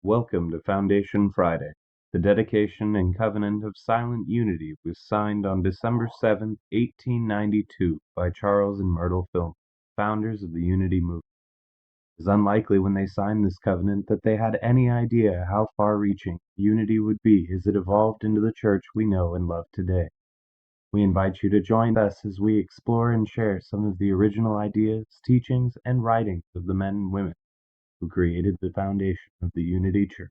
Welcome to Foundation Friday. The dedication and covenant of silent unity was signed on December 7th, 1892 by Charles and Myrtle Fillmore, founders of the Unity movement. It is unlikely when they signed this covenant that they had any idea how far-reaching unity would be as it evolved into the church we know and love today. We invite you to join us as we explore and share some of the original ideas, teachings, and writings of the men and women who created the foundation of the Unity Church.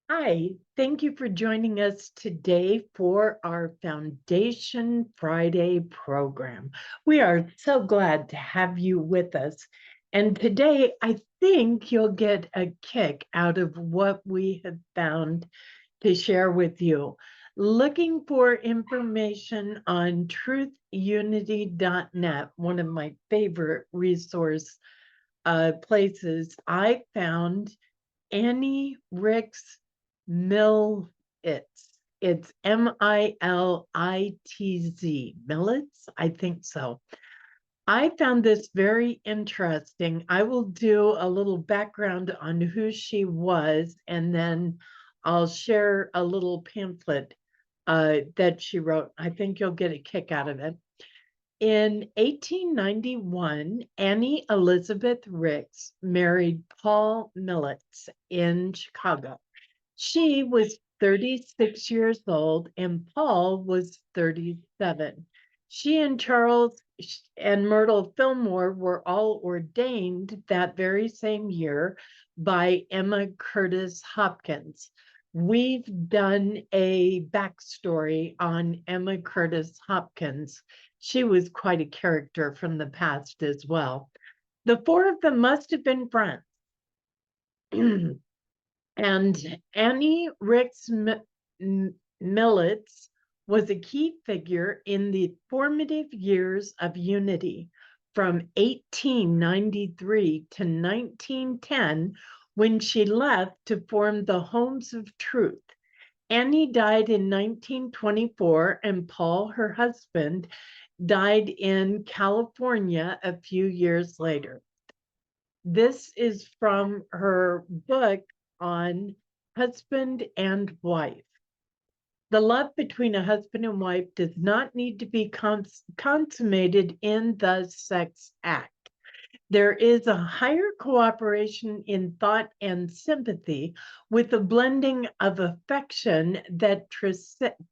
Hi, thank you for joining us today for our Foundation Friday program. We are so glad to have you with us. And today, I think you'll get a kick out of what we have found to share with you. Looking for information on truthunity.net, one of my favorite resource places, I found Annie Rix Militz. It's Militz, Militz, I think so. I found this very interesting. I will do a little background on who she was, and then I'll share a little pamphlet that she wrote. I think you'll get a kick out of it. In 1891, Annie Elizabeth Rix married Paul Militz in Chicago. She was 36 years old and Paul was 37. She and Charles and Myrtle Fillmore were all ordained that very same year by Emma Curtis Hopkins. We've done a backstory on Emma Curtis Hopkins. She was quite a character from the past as well. The four of them must have been friends. And Annie Rix Militz was a key figure in the formative years of Unity from 1893 to 1910, when she left to form the Homes of Truth. Annie died in 1924, and Paul, her husband, died in California a few years later. This is from her book on husband and wife. The love between a husband and wife does not need to be consummated in the sex act. There is a higher cooperation in thought and sympathy, with a blending of affection that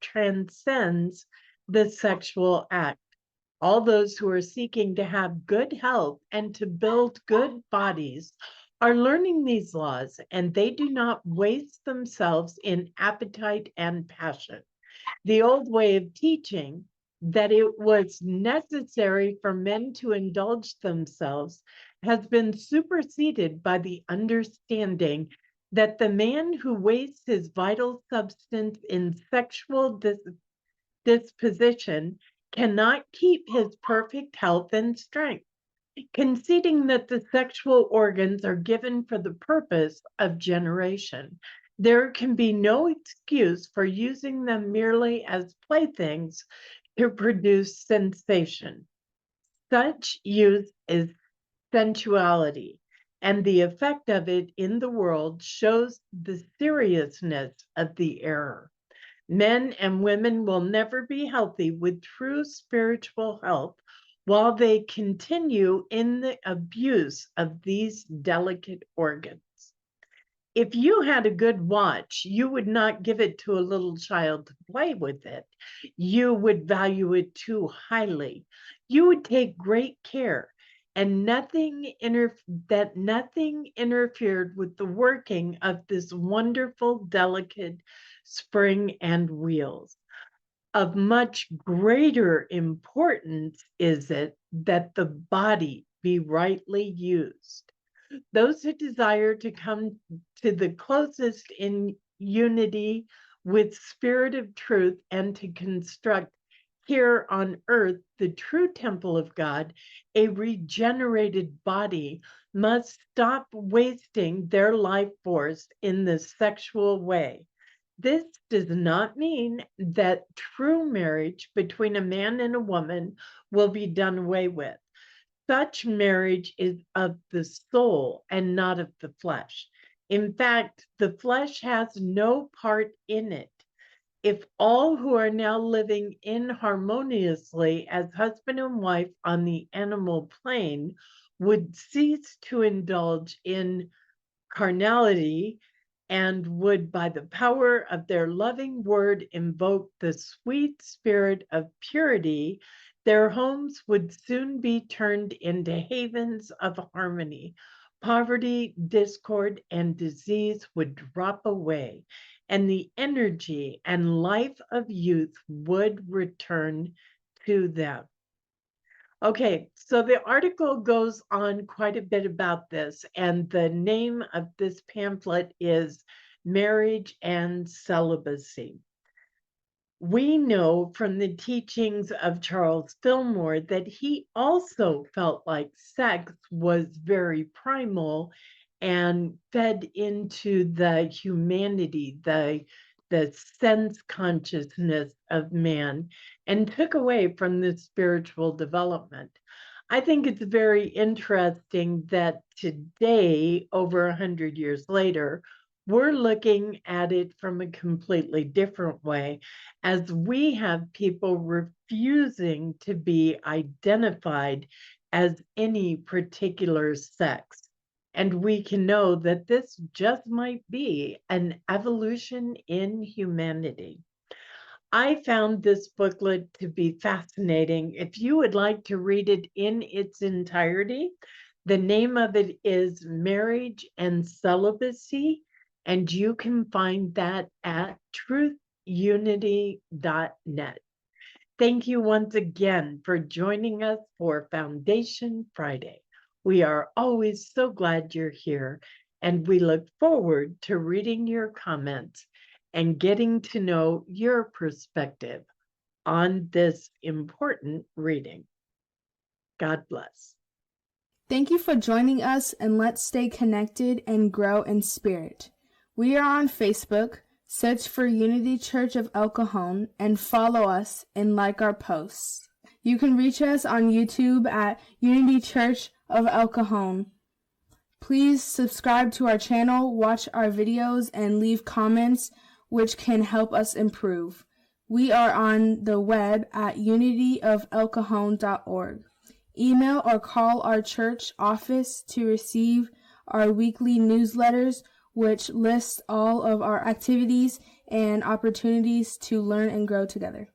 transcends the sexual act. All those who are seeking to have good health and to build good bodies are learning these laws, and they do not waste themselves in appetite and passion. The old way of teaching that it was necessary for men to indulge themselves has been superseded by the understanding that the man who wastes his vital substance in sexual disposition cannot keep his perfect health and strength. Conceding that the sexual organs are given for the purpose of generation, there can be no excuse for using them merely as playthings to produce sensation. Such use is sensuality, and the effect of it in the world shows the seriousness of the error. Men and women will never be healthy with true spiritual health while they continue in the abuse of these delicate organs. If you had a good watch, you would not give it to a little child to play with it. You would value it too highly. You would take great care, and nothing interfered with the working of this wonderful, delicate spring and wheels. Of much greater importance is it that the body be rightly used. Those who desire to come to the closest in unity with spirit of truth and to construct here on earth the true temple of God, a regenerated body, must stop wasting their life force in the sexual way. This does not mean that true marriage between a man and a woman will be done away with. Such marriage is of the soul and not of the flesh. In fact, the flesh has no part in it. If all who are now living inharmoniously as husband and wife on the animal plane would cease to indulge in carnality and would, by the power of their loving word, invoke the sweet spirit of purity, their homes would soon be turned into havens of harmony. Poverty, discord, and disease would drop away, and the energy and life of youth would return to them. Okay, so the article goes on quite a bit about this, and the name of this pamphlet is Marriage and Celibacy. We know from the teachings of Charles Fillmore that he also felt like sex was very primal and fed into the humanity, the sense consciousness of man, and took away from the spiritual development. I think it's very interesting that today, over 100 years later, we're looking at it from a completely different way, as we have people refusing to be identified as any particular sex. And we can know that this just might be an evolution in humanity. I found this booklet to be fascinating. If you would like to read it in its entirety, the name of it is Marriage and Celibacy, and you can find that at truthunity.net. Thank you once again for joining us for Foundation Friday. We are always so glad you're here, and we look forward to reading your comments and getting to know your perspective on this important reading. God bless. Thank you for joining us, and let's stay connected and grow in spirit. We are on Facebook. Search for Unity Church of El Cajon and follow us and like our posts. You can reach us on YouTube at Unity Church of El Cajon. Please subscribe to our channel, watch our videos, and leave comments which can help us improve. We are on the web at unityofelcajon.org. Email or call our church office to receive our weekly newsletters, which lists all of our activities and opportunities to learn and grow together.